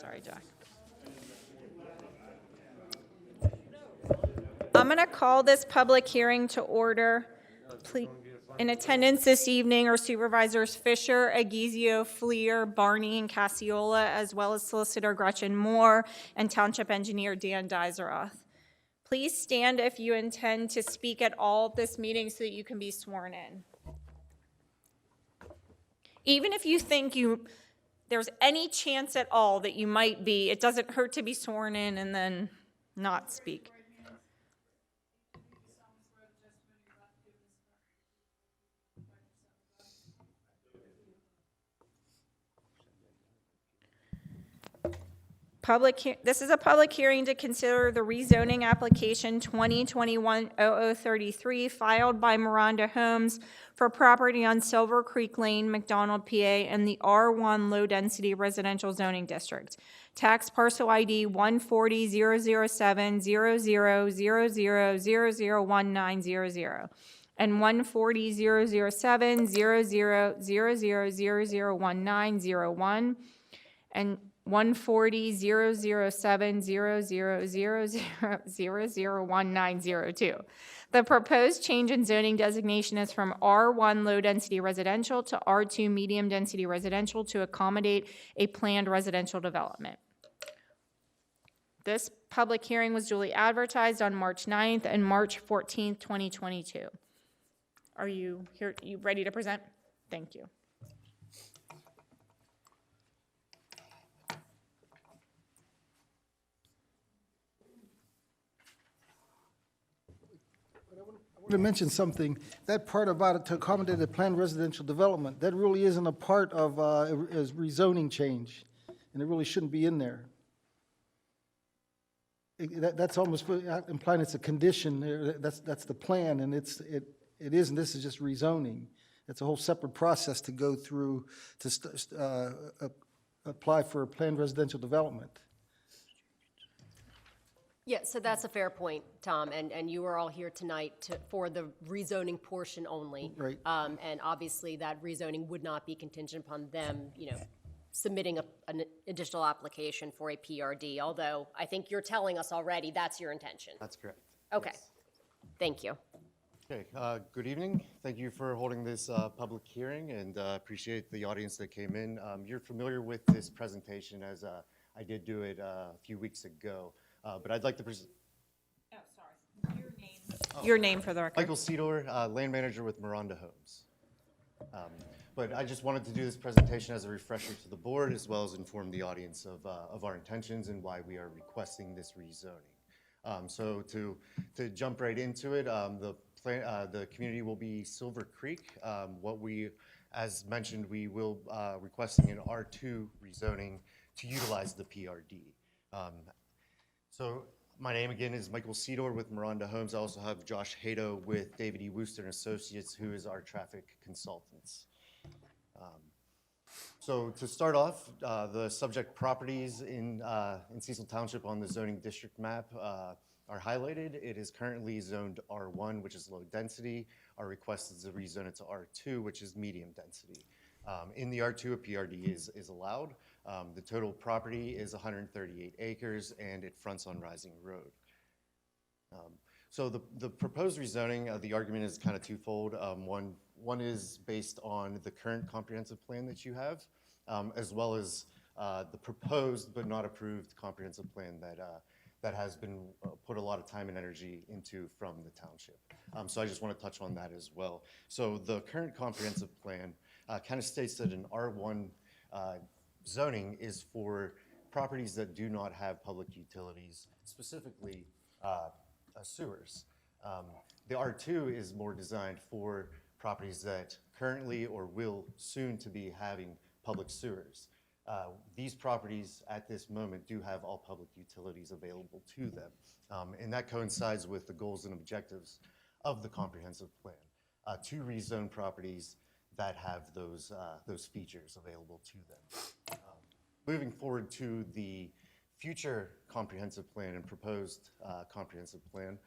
Sorry, Jack. I'm going to call this public hearing to order. Please, in attendance this evening are Supervisors Fisher, Aguizio, Fleer, Barney, and Cassiola, as well as Solicitor Gretchen Moore and Township Engineer Dan Dizeroth. Please stand if you intend to speak at all at this meeting so that you can be sworn in. Even if you think there's any chance at all that you might be, it doesn't hurt to be sworn in and then not speak. This is a public hearing to consider the rezoning application 2021-0033 filed by Maronda Homes for property on Silver Creek Lane, McDonald, PA, in the R1 low-density residential zoning district. Tax parcel ID 140-007-0000001900 and 140-007-0000001901 and 140-007-0000001902. The proposed change in zoning designation is from R1 low-density residential to R2 medium-density residential to accommodate a planned residential development. This public hearing was duly advertised on March 9th and March 14th, 2022. Are you here? You ready to present? Thank you. To mention something, that part about it to accommodate a planned residential development, that really isn't a part of a rezoning change, and it really shouldn't be in there. That's almost implying it's a condition. That's the plan, and it isn't. This is just rezoning. It's a whole separate process to go through to apply for a planned residential development. Yeah, so that's a fair point, Tom, and you are all here tonight for the rezoning portion only. Right. And obviously that rezoning would not be contingent upon them, submitting an additional application for a PRD, although I think you're telling us already that's your intention. That's correct. Okay, Yes. Thank you. Okay, good evening. Thank you for holding this public hearing, and appreciate the audience that came in. You're familiar with this presentation as I did do it a few weeks ago. But I'd like to present. Oh, sorry. Your name for the record. Michael Cedor, land manager with Maronda Homes. But I just wanted to do this presentation as a refresher to the board, as well as inform the audience of our intentions and why we are requesting this rezoning. So to jump right into it, the community will be Silver Creek. As mentioned, we will requesting an R2 rezoning to utilize the PRD. So my name again is Michael Cedor with Maronda Homes. I also have Josh Hato with David E. Wooster and Associates, who is our traffic consultants. So to start off, the subject properties in Cecil Township on the zoning district map are highlighted. It is currently zoned R1, which is low density. Our request is to rezone it to R2, which is medium density. In the R2, a PRD is allowed. The total property is 138 acres, and it fronts on Rising Road. So the proposed rezoning, the argument is kind of twofold. One is based on the current comprehensive plan that you have, as well as the proposed but not approved comprehensive plan that has been put a lot of time and energy into from the township. So I just want to touch on that as well. So the current comprehensive plan kind of states that an R1 zoning is for properties that do not have public utilities, specifically sewers. The R2 is more designed for properties that currently or will soon to be having public sewers. These properties at this moment do have all public utilities available to them, and that coincides with the goals and objectives of the comprehensive plan to rezone properties that have those features available to them. Moving forward to the future comprehensive plan and proposed comprehensive plan,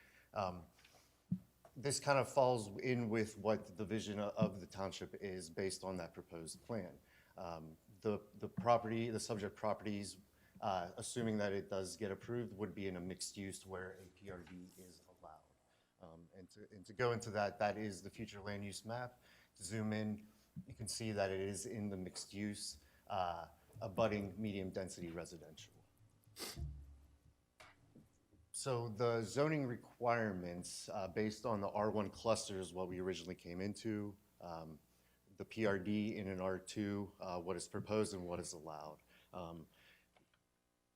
this kind of falls in with what the vision of the township is based on that proposed plan. The subject properties assuming that it does get approved, would be in a mixed use where a PRD is allowed. And to go into that, that is the future land use map. To zoom in, you can see that it is in the mixed use, abutting medium density residential. So the zoning requirements, based on the R1 cluster is what we originally came into. The PRD in an R2, what is proposed and what is allowed.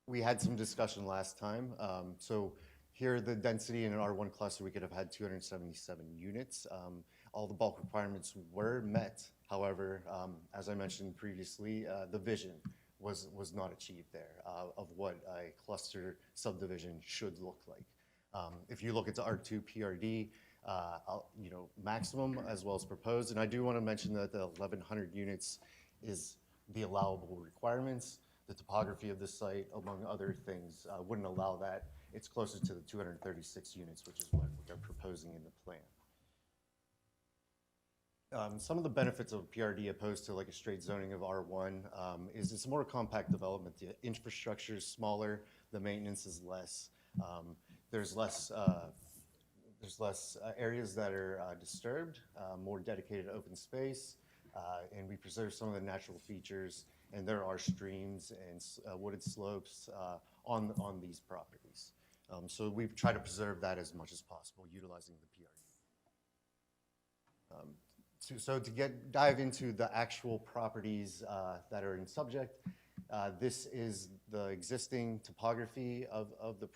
We had some discussion last time. So here, the density in an R1 cluster, we could have had 277 units. All the bulk requirements were met. However, as I mentioned previously, the vision was not achieved there of what a cluster subdivision should look like. If you look at the R2 PRD, maximum as well as proposed, and I do want to mention that the 1,100 units is the allowable requirements. The topography of the site, among other things, wouldn't allow that. It's closer to the 236 units, which is what we're proposing in the plan. Some of the benefits of PRD opposed to like a straight zoning of R1 is it's a more compact development. The infrastructure is smaller, the maintenance is less. There's less areas that are disturbed, more dedicated open space, and we preserve some of the natural features, and there are streams and wooded slopes on these properties. So we've tried to preserve that as much as possible, utilizing the PRD. So to dive into the actual properties that are in subject, this is the existing topography of the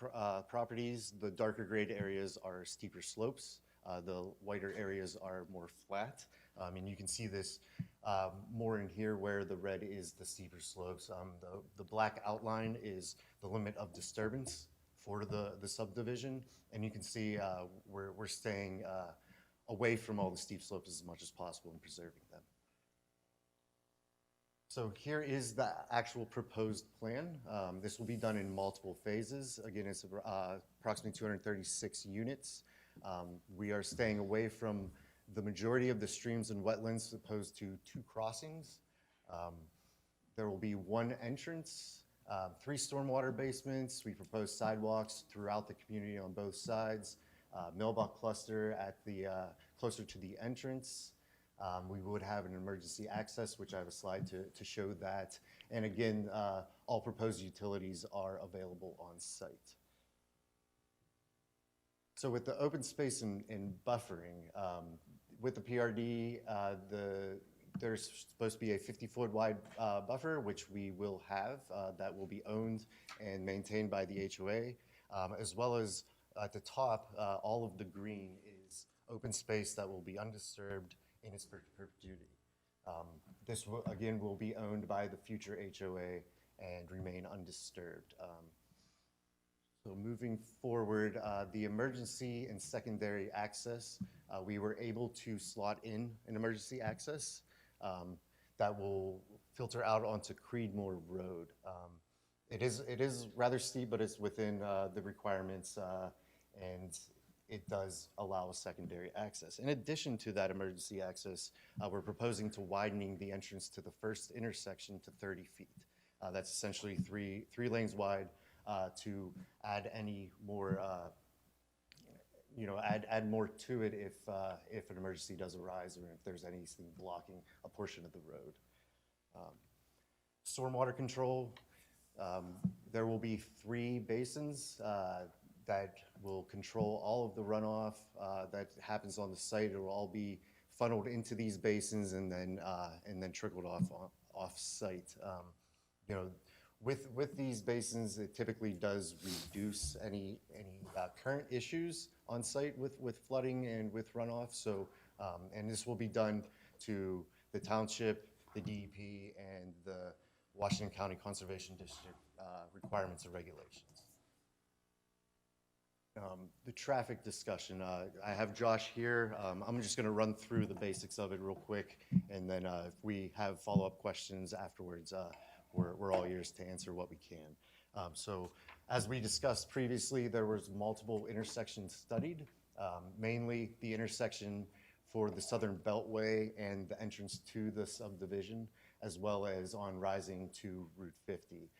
properties. The darker grayed areas are steeper slopes. The whiter areas are more flat. And you can see this more in here where the red is the steeper slopes. The black outline is the limit of disturbance for the subdivision. And you can see we're staying away from all the steep slopes as much as possible and preserving them. So here is the actual proposed plan. This will be done in multiple phases. Again, it's approximately 236 units. We are staying away from the majority of the streams and wetlands opposed to 2 crossings. There will be 1 entrance, 3 stormwater basements. We propose sidewalks throughout the community on both sides. Mailbox cluster at the closer to the entrance. We would have an emergency access, which I have a slide to show that. And again, all proposed utilities are available on site. So with the open space and buffering, with the PRD, there's supposed to be a 50-foot wide buffer, which we will have, that will be owned and maintained by the HOA, as well as at the top, all of the green is open space that will be undisturbed in its perpetuity. This, again, will be owned by the future HOA and remain undisturbed. So moving forward, the emergency and secondary access, we were able to slot in an emergency access that will filter out onto Creedmoor Road. It is rather steep, but it's within the requirements, and it does allow a secondary access. In addition to that emergency access, we're proposing to widening the entrance to the first intersection to 30 feet. That's essentially three lanes wide to add any more, add more to it if an emergency does arise or if there's anything blocking a portion of the road. Stormwater control, there will be 3 basins that will control all of the runoff that happens on the site. It will all be funneled into these basins and then trickled off site. With these basins, it typically does reduce any current issues on site with flooding and with runoff. So, and this will be done to the township, the DEP, and the Washington County Conservation District requirements and regulations. The traffic discussion, I have Josh here. I'm just going to run through the basics of it real quick, and then if we have follow-up questions afterwards, we're all ears to answer what we can. So as we discussed previously, there was multiple intersections studied, mainly the intersection for the Southern Beltway and the entrance to the subdivision, as well as on rising to Route 50.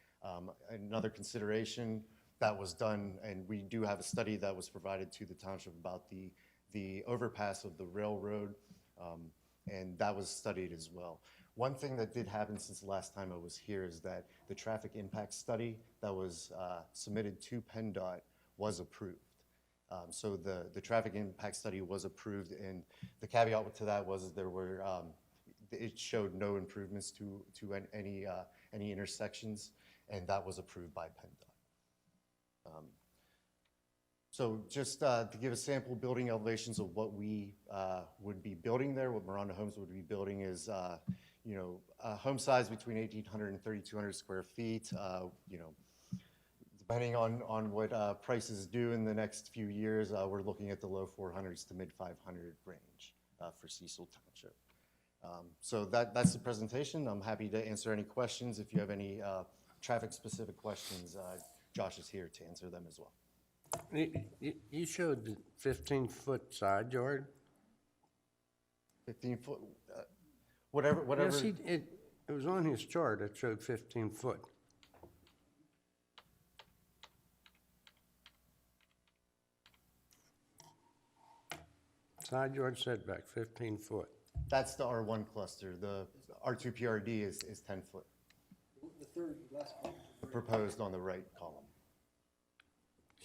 Another consideration that was done, and we do have a study that was provided to the township about the overpass of the railroad, and that was studied as well. One thing that did happen since the last time I was here is that the traffic impact study that was submitted to PennDOT was approved. So the traffic impact study was approved, and the caveat to that was there were, it showed no improvements to any intersections, and that was approved by PennDOT. So just to give a sample building elevations of what we would be building there, what Maronda Homes would be building is, home size between 1,800 and 3,200 square feet. Depending on what prices do in the next few years, we're looking at the low 400s to mid 500 range for Cecil Township. So that's the presentation. I'm happy to answer any questions. If you have any traffic-specific questions, Josh is here to answer them as well. You showed the 15-foot side yard? 15-foot, whatever. Yes, it was on his chart, it showed 15 foot. Side yard setback, 15 foot. That's the R1 cluster. The R2 PRD is 10 foot. The third last one. Proposed on the right column.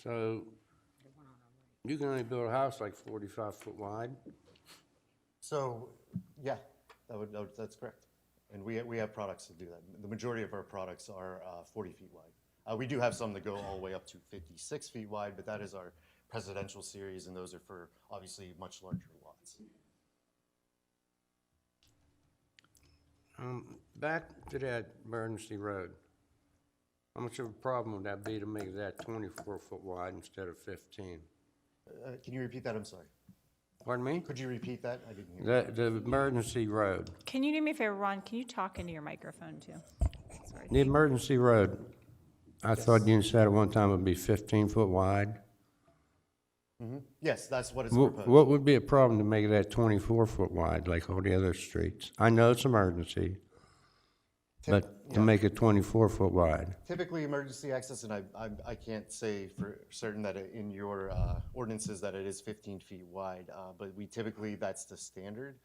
So you can only build a house like 45 foot wide? So, yeah, that's correct. And we have products to do that. The majority of our products are 40 feet wide. We do have some that go all the way up to 56 feet wide, but that is our presidential series, and those are for obviously much larger lots. Back to that emergency road. How much of a problem would that be to make that 24 foot wide instead of 15? Can you repeat that? I'm sorry. Pardon me? Could you repeat that? I didn't hear. The emergency road. Can you do me a favor, Ron? Can you talk into your microphone too? Sorry. The emergency road, I thought you said at one time it would be 15 foot wide. Yes, that's what is proposed. What would be a problem to make that 24 foot wide like all the other streets? I know it's emergency, but to make it 24 foot wide. Typically, emergency access, and I can't say for certain that in your ordinances that it is 15 feet wide, but we typically, that's the standard.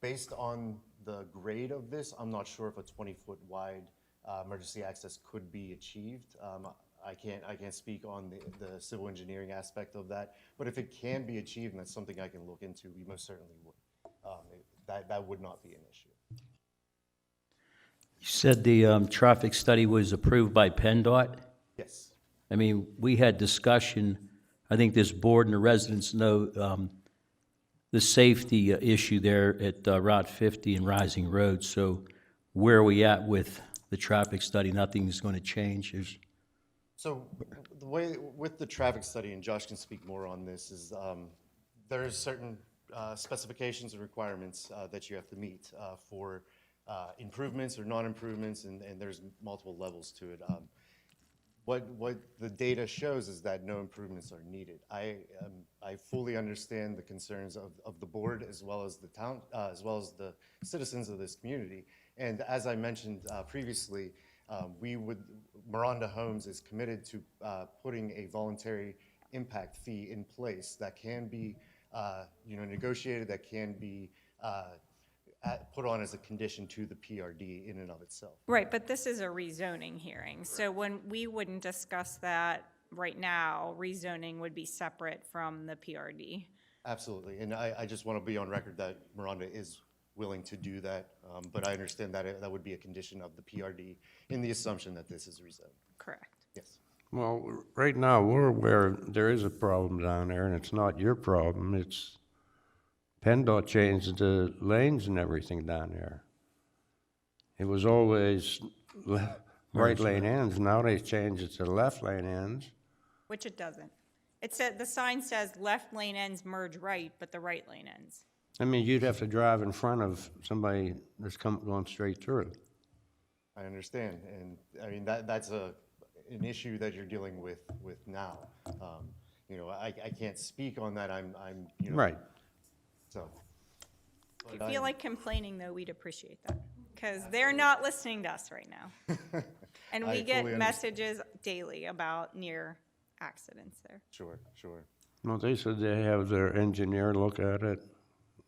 Based on the grade of this, I'm not sure if a 20-foot wide emergency access could be achieved. I can't speak on the civil engineering aspect of that, but if it can be achieved, and that's something I can look into, we most certainly would. That would not be an issue. You said the traffic study was approved by PennDOT? Yes. I mean, we had discussion, I think this board and the residents know the safety issue there at Route 50 and Rising Road. So where are we at with the traffic study? Nothing's going to change? So the way with the traffic study, and Josh can speak more on this, is there is certain specifications and requirements that you have to meet for improvements or non-improvements, and there's multiple levels to it. What the data shows is that no improvements are needed. I fully understand the concerns of the board as well as the town, as well as the citizens of this community. And as I mentioned previously, Maronda Homes is committed to putting a voluntary impact fee in place that can be, negotiated, that can be put on as a condition to the PRD in and of itself. Right, but this is a rezoning hearing, so when we wouldn't discuss that right now, rezoning would be separate from the PRD. Absolutely, and I just want to be on record that Maronda is willing to do that, but I understand that that would be a condition of the PRD in the assumption that this is rezoned. Correct. Yes. Well, right now, we're aware there is a problem down there, and it's not your problem. It's PennDOT changed the lanes and everything down there. It was always right lane ends. Now they changed it to left lane ends. Which it doesn't. It said, the sign says left lane ends merge right, but the right lane ends. I mean, you'd have to drive in front of somebody that's going straight through. I understand, and I mean that's an issue that you're dealing with now. I can't speak on that. I'm Right. So. If you feel like complaining, though, we'd appreciate that. because they're not listening to us right now. And I we get fully understand. messages daily about near accidents there. Sure, sure. Well, they said they have their engineer look at it.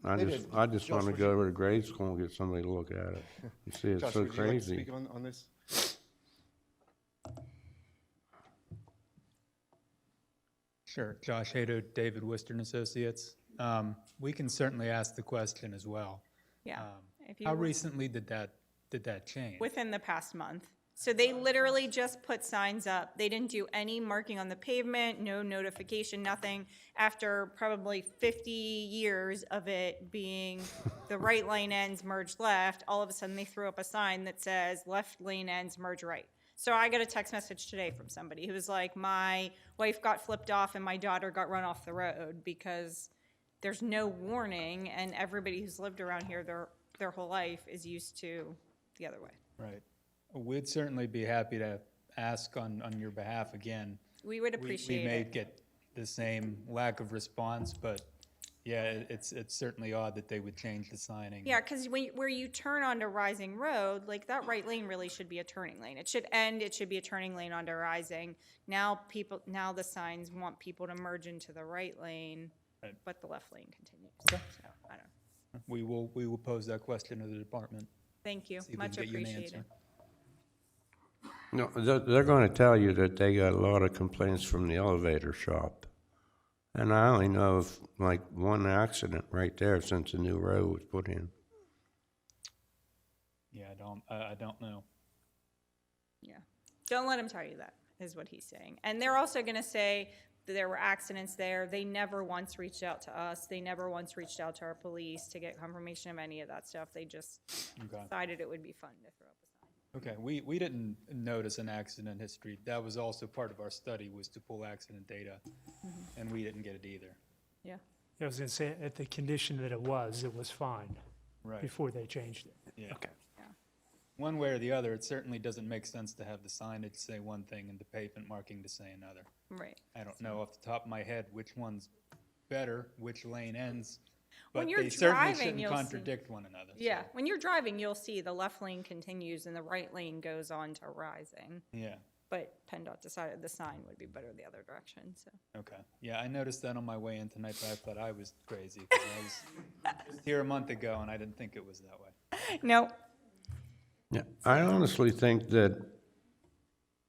They did. I just Josh, want to would go you- over to grade school and get somebody to look at it. You see, it's Josh, so would you like to crazy. speak on this? Sure. Josh Hader, David Worcester and Associates. We can certainly ask the question as well. Yeah. If you How were- recently did that change? Within the past month. So they literally just put signs up. They didn't do any marking on the pavement, no notification, nothing. After probably 50 years of it being the right lane ends, merge left, all of a sudden they threw up a sign that says left lane ends, merge right. So I got a text message today from somebody who was like, my wife got flipped off and my daughter got run off the road because there's no warning, and everybody who's lived around here their whole life is used to the other way. Right. We'd certainly be happy to ask on your behalf again. We would We appreciate may it. get the same lack of response, but yeah, it's certainly odd that they would change the signing. Yeah, because where you turn onto Rising Road, like that right lane really should be a turning lane. It should end, it should be a turning lane onto Rising. Now the signs want people to merge into the right lane, Right. but the left lane continues. Okay. So, I don't know. We will pose that question to the department. Thank you, See if we much can get you an appreciated. answer. No, they're going to tell you that they got a lot of complaints from the elevator shop. And I only know of like one accident right there since the new road was put in. Yeah, I don't know. Yeah. Don't let him tell you that, is what he's saying. And they're also gonna say that there were accidents there. They never once reached out to us. They never once reached out to our police to get confirmation of any of that stuff. They just Okay. decided it would be fun to throw up a sign. Okay, we didn't notice an accident history. That was also part of our study, was to pull accident data, and we didn't get it either. Yeah. I was going to say, at the condition that it was fine Right. before they changed it. Yeah. Okay. One way or the other, it certainly doesn't make sense to have the signage say one thing and the pavement marking to say another. Right. I don't know off the top of my head which one's better, which lane ends, When but you're they certainly driving, shouldn't you'll see- contradict one another. Yeah, so, when you're driving, you'll see the left lane continues and the right lane goes on to Rising. Yeah, But PennDOT decided the sign would be better the other direction, so. okay. Yeah, I noticed that on my way in tonight, but I thought I was crazy, 'cause I was just here a month ago and I didn't think it was that way. No, Yeah, I honestly think that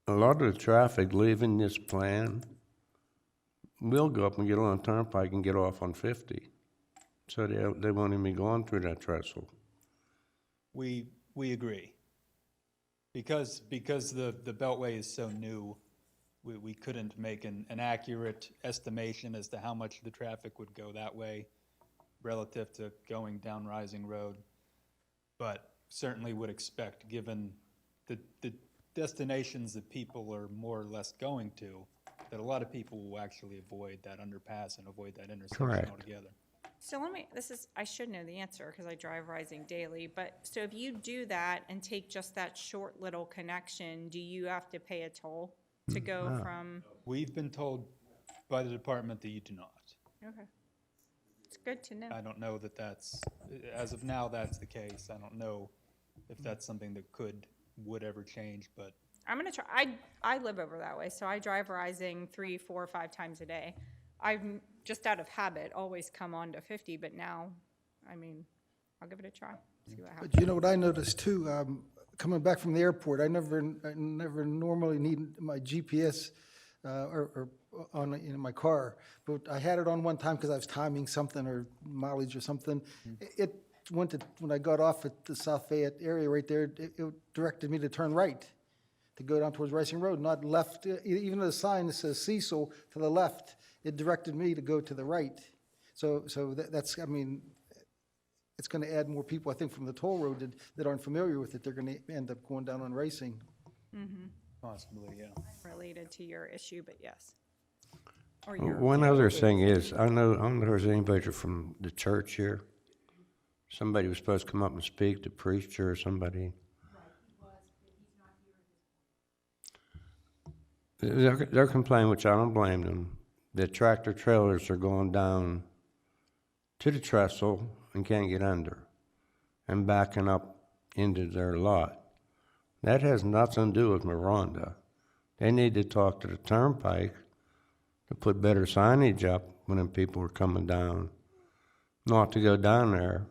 a lot of the traffic leaving this plan will go up and get on the turnpike and get off on 50. So they won't even be going through that trestle. We agree. Because the Beltway is so new, we couldn't make an accurate estimation as to how much the traffic would go that way relative to going down Rising Road. But certainly would expect, given the destinations that people are more or less going to, that a lot of people will actually avoid that underpass and avoid that intersection Correct. altogether. so I should know the answer because I drive Rising daily, but, so if you do that and take just that short little connection, do you have to pay a toll to go from? We've been told by the department that you do not. Okay. It's good to know. I don't know that that's, as of now, that's the case. I don't know if that's something that would ever change, but I'm gonna try, I live over that way, so I drive Rising 3, 4, 5 times a day. I'm just out of habit, always come on to 50, but now, I mean, I'll give it a try, see what happens. But you know what I noticed too, coming back from the airport, I never normally need my GPS or on in my car, but I had it on one time because I was timing something or mileage or something. It went to, when I got off at the South Fayette area right there, it directed me to turn right, to go down towards Racing Road, not left. Even though the sign that says Cecil to the left, it directed me to go to the right. So that's, I mean, it's going to add more people, I think, from the toll road that aren't familiar with it. They're going to end up going down on Racing. possibly, yeah. Related to your issue, but yes. Or your, One other thing is, I don't know if there's anybody from the church here. Somebody was supposed to come up and speak, the preacher or somebody. They're complaining, which I don't blame them, that tractor trailers are going down to the trestle and can't get under and backing up into their lot. That has nothing to do with Maronda. They need to talk to the turnpike to put better signage up when them people are coming down, not to go down there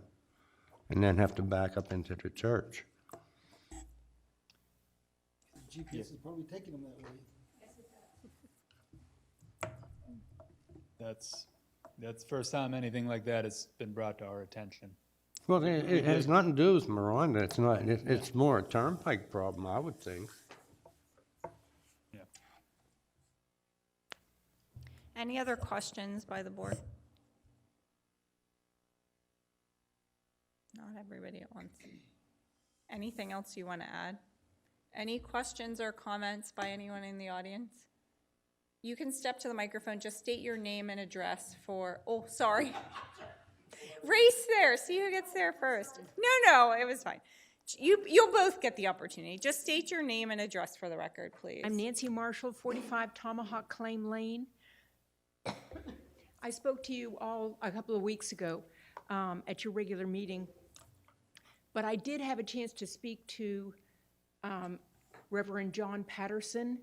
and then have to back up into the church. GPS is probably taking them that way. That's the first time anything like that has been brought to our attention. Well, it has nothing to do with Maronda. It's not, it's more a turnpike problem, I would think. Yeah. Any other questions by the board? Not everybody at once. Anything else you want to add? Any questions or comments by anyone in the audience? You can step to the microphone, just state your name and address for, oh, sorry. Race there, see who gets there first. No, it was fine. You'll both get the opportunity. Just state your name and address for the record, please. I'm Nancy Marshall, 45 Tomahawk Claim Lane. I spoke to you all a couple of weeks ago at your regular meeting, but I did have a chance to speak to Reverend John Patterson.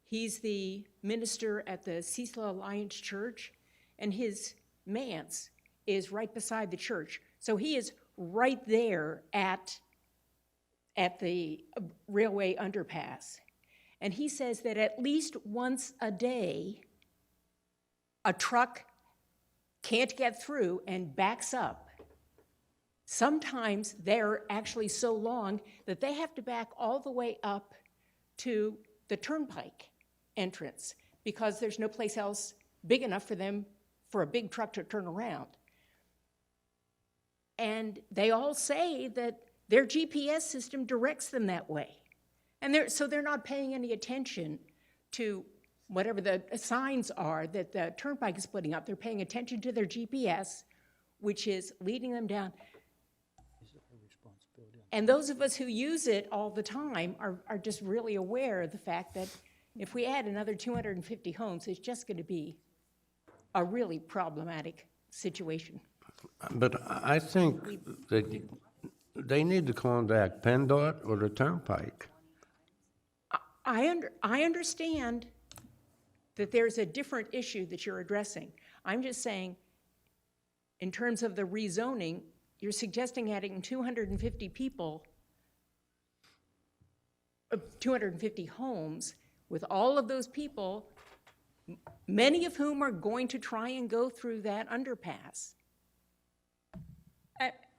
He's the minister at the Cecil Alliance Church, and his manse is right beside the church. So he is right there at the railway underpass. And he says that at least once a day, a truck can't get through and backs up. Sometimes they're actually so long that they have to back all the way up to the turnpike entrance because there's no place else big enough for them, for a big truck to turn around. And they all say that their GPS system directs them that way. And so they're not paying any attention to whatever the signs are that the turnpike is putting up. They're paying attention to their GPS, which is leading them down. And those of us who use it all the time are just really aware of the fact that if we add another 250 homes, it's just going to be a really problematic situation. But I think that they need to contact PennDOT or the turnpike. I understand that there's a different issue that you're addressing. I'm just saying, in terms of the rezoning, you're suggesting adding 250 people, 250 homes, with all of those people, many of whom are going to try and go through that underpass.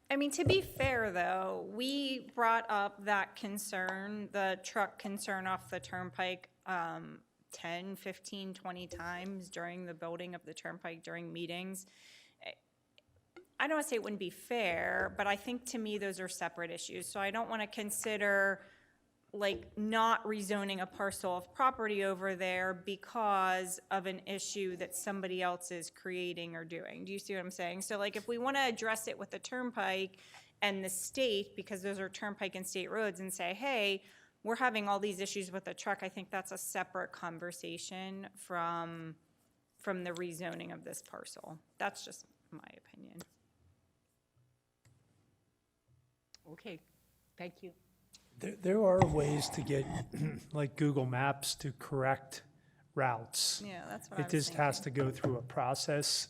I mean, to be fair, though, we brought up that concern, the truck concern off the turnpike 10, 15, 20 times during the building of the turnpike during meetings. I don't want to say it wouldn't be fair, but I think to me those are separate issues. So I don't want to consider like not rezoning a parcel of property over there because of an issue that somebody else is creating or doing. Do you see what I'm saying? So like if we want to address it with the turnpike and the state, because those are turnpike and state roads, and say, hey, we're having all these issues with the truck, I think that's a separate conversation from the rezoning of this parcel. That's just my opinion. Okay, thank you. There are ways to get, like Google Maps, to correct routes. Yeah, that's what I It was just has thinking. to go through a process.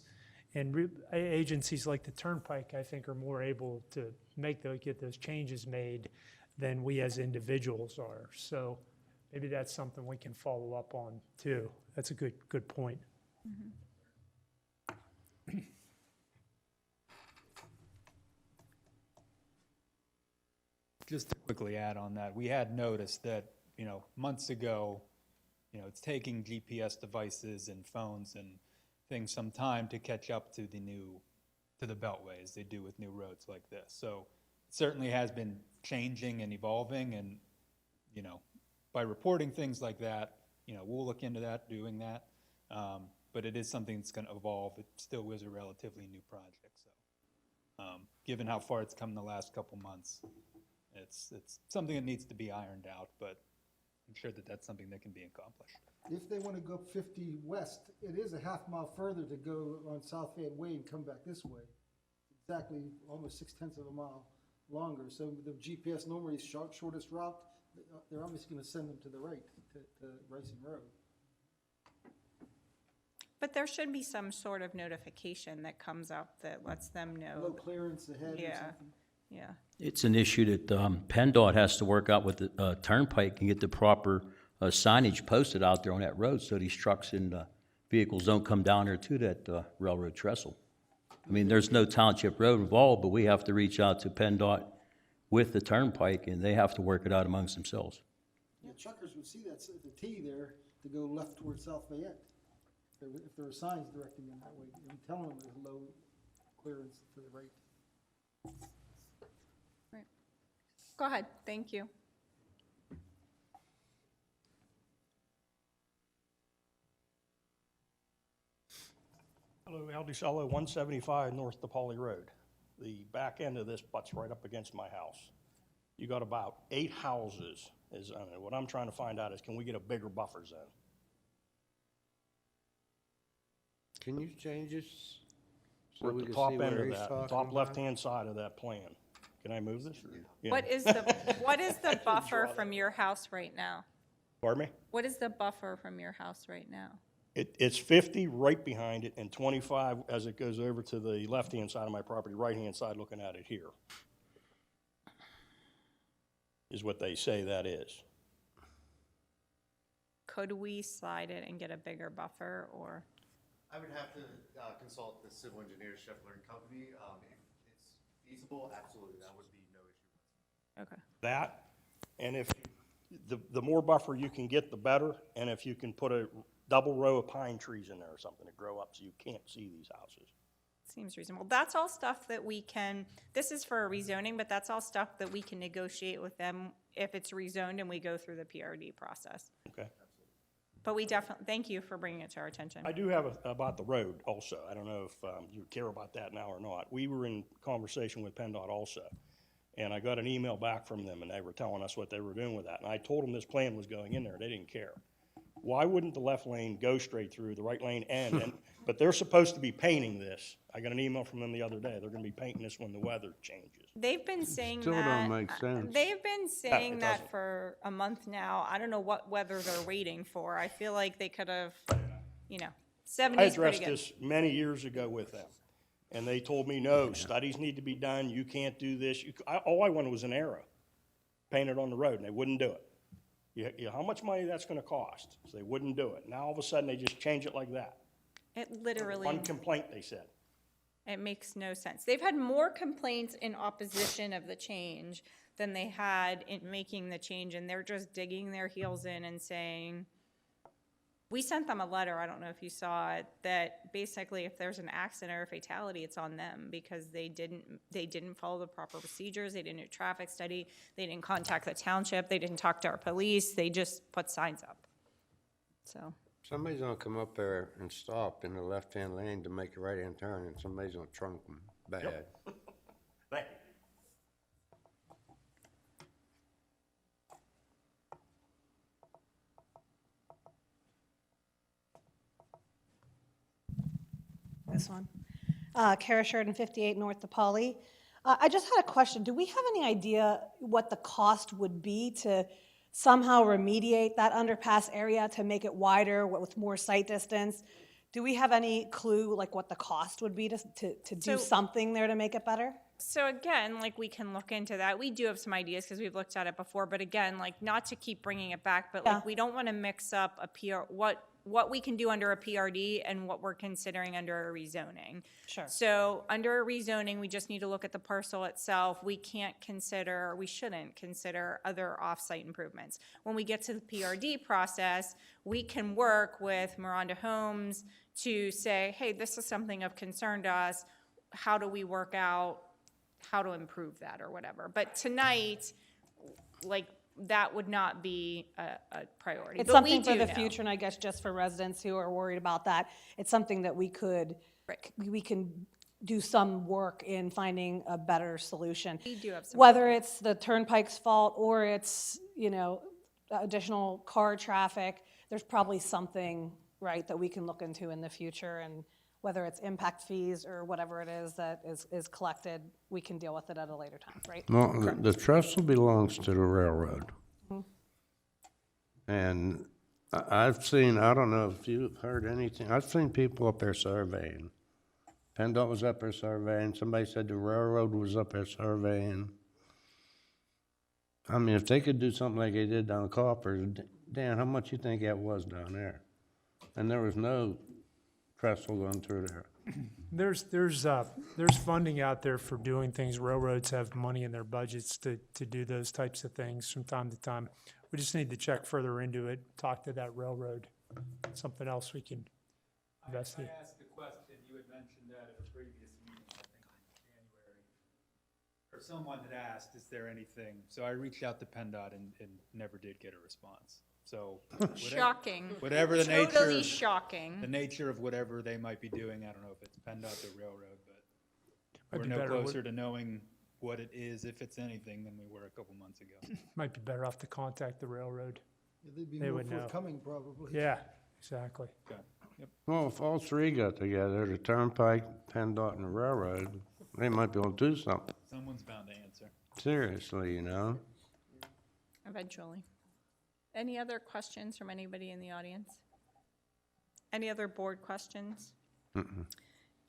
And agencies like the Turnpike, I think, are more able to get those changes made than we as individuals are. So maybe that's something we can follow up on too. That's a good point. Just to quickly add on that, we had noticed that, months ago, it's taking GPS devices and phones and things some time to catch up to the beltway as they do with new roads like this. So it certainly has been changing and evolving, and, by reporting things like that, we'll look into that, doing that. But it is something that's gonna evolve. It still is a relatively new project, so. Given how far it's come in the last couple months, it's something that needs to be ironed out, but I'm sure that that's something that can be accomplished. If they want to go up 50 west, it is a half mile further to go on South Fayette Way and come back this way. Exactly, almost 6/10 of a mile longer. So the GPS normally is shortest route, they're obviously gonna send them to the right, to Racing Road. But there should be some sort of notification that comes up that lets them Low know. clearance ahead or Yeah. something. Yeah. It's an issue that PennDOT has to work out with the Turnpike and get the proper signage posted out there on that road so these trucks and vehicles don't come down there to that railroad trestle. I mean, there's no township road involved, but we have to reach out to PennDOT with the Turnpike, and they have to work it out amongst themselves. Yeah, truckers would see that, the T there, to go left towards South Fayette. If there were signs directing them that way, and telling them there's low clearance to the right. Right. Go ahead, thank you. Hello, Al DiCello, 175 North DePauli Road. The back end of this butts right up against my house. You got about 8 houses. What I'm trying to find out is, can we get a bigger buffer zone? Can you change this? So We're we at the can top see end where of he's that, talking top about? left-hand side of that plan. Can I move this? Yeah. What is the buffer from your house right now? Pardon me? What is the buffer from your house right now? It's 50 right behind it and 25 as it goes over to the left-hand side of my property, right-hand side looking at it here. Is what they say that is. Could we slide it and get a bigger buffer, or? I would have to consult the civil engineer, Scheffler and Company. If it's feasible, absolutely, that would be no issue. Okay. That, and if, the more buffer you can get, the better, and if you can put a double row of pine trees in there or something to grow up so you can't see these houses. Seems reasonable. That's all stuff that we can, this is for a rezoning, but that's all stuff that we can negotiate with them if it's rezoned and we go through the PRD process. Okay. But we definitely, thank you for bringing it to our attention. I do have about the road also. I don't know if you care about that now or not. We were in conversation with PennDOT also, and I got an email back from them, and they were telling us what they were doing with that. And I told them this plan was going in there. They didn't care. Why wouldn't the left lane go straight through, the right lane end? But they're supposed to be painting this. I got an email from them the other day. They're gonna be painting this when the weather changes. They've been saying Still that. don't make sense. They've been saying it that doesn't. for a month now. I don't know what weather they're waiting for. I feel like they could have, you know, I 70 is pretty addressed good. this many years ago with them, and they told me, no, studies need to be done, you can't do this. All I wanted was an arrow painted on the road, and they wouldn't do it. How much money that's gonna cost? So they wouldn't do it. Now all of a sudden, they just change it like that. It literally, One complaint, they said. it makes no sense. They've had more complaints in opposition of the change than they had in making the change, and they're just digging their heels in and saying, we sent them a letter, I don't know if you saw it, that basically if there's an accident or a fatality, it's on them because they didn't follow the proper procedures, they didn't do a traffic study, they didn't contact the township, they didn't talk to our police, they just put signs up. So, Somebody's gonna come up there and stop in the left-hand lane to make a right-hand turn, and somebody's gonna trunk them bad. Thank you. This one. Kara Sheridan, 58 North DePauli. I just had a question. Do we have any idea what the cost would be to somehow remediate that underpass area to make it wider with more sight distance? Do we have any clue, like, what the cost would be to do So- something there to make it better? So again, like, we can look into that. We do have some ideas because we've looked at it before, but again, like, not to keep bringing it back, but like, Yeah. we don't want to mix up a what we can do under a PRD and what we're considering under a rezoning. Sure. So under a rezoning, we just need to look at the parcel itself. We can't consider, we shouldn't consider other off-site improvements. When we get to the PRD process, we can work with Maronda Homes to say, hey, this is something of concern to us. How do we work out how to improve that or whatever? But tonight, like, that would not be a priority. It's But we something for do the know. future, and I guess just for residents who are worried about that, it's something that we can do some work in finding a better solution. We do have some. Whether it's the turnpike's fault or it's, additional car traffic, there's probably something, right, that we can look into in the future. And whether it's impact fees or whatever it is that is collected, we can deal with it at a later time, right? Well, the trestle belongs to the railroad. And I've seen, I don't know if you've heard anything, I've seen people up there surveying. PennDOT was up there surveying, somebody said the railroad was up there surveying. I mean, if they could do something like they did down Copper, Dan, how much you think that was down there? And there was no trestle going through there. There's funding out there for doing things. Railroads have money in their budgets to do those types of things from time to time. We just need to check further into it, talk to that railroad. Something else we can investigate. I asked the question, you had mentioned that at a previous meeting, I think in January. Or someone had asked, is there anything? So I reached out to PennDOT and never did get a response. So. Shocking. Whatever the Totally nature, shocking. the nature of whatever they might be doing, I don't know if it's PennDOT or railroad, but Might we're be no better closer to knowing what it is, if it's anything, than we were a couple months ago. Might be better off to contact the railroad. They'd be They more would know. forthcoming, probably. Yeah, exactly. Okay. Yep. Well, if all three got together, the Turnpike, PennDOT, and the railroad, they might be able to do something. Someone's bound to answer. Seriously, you know? Eventually. Any other questions from anybody in the audience? Any other board questions?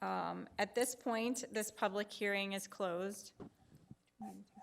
At this point, this public hearing is closed. 1, 2,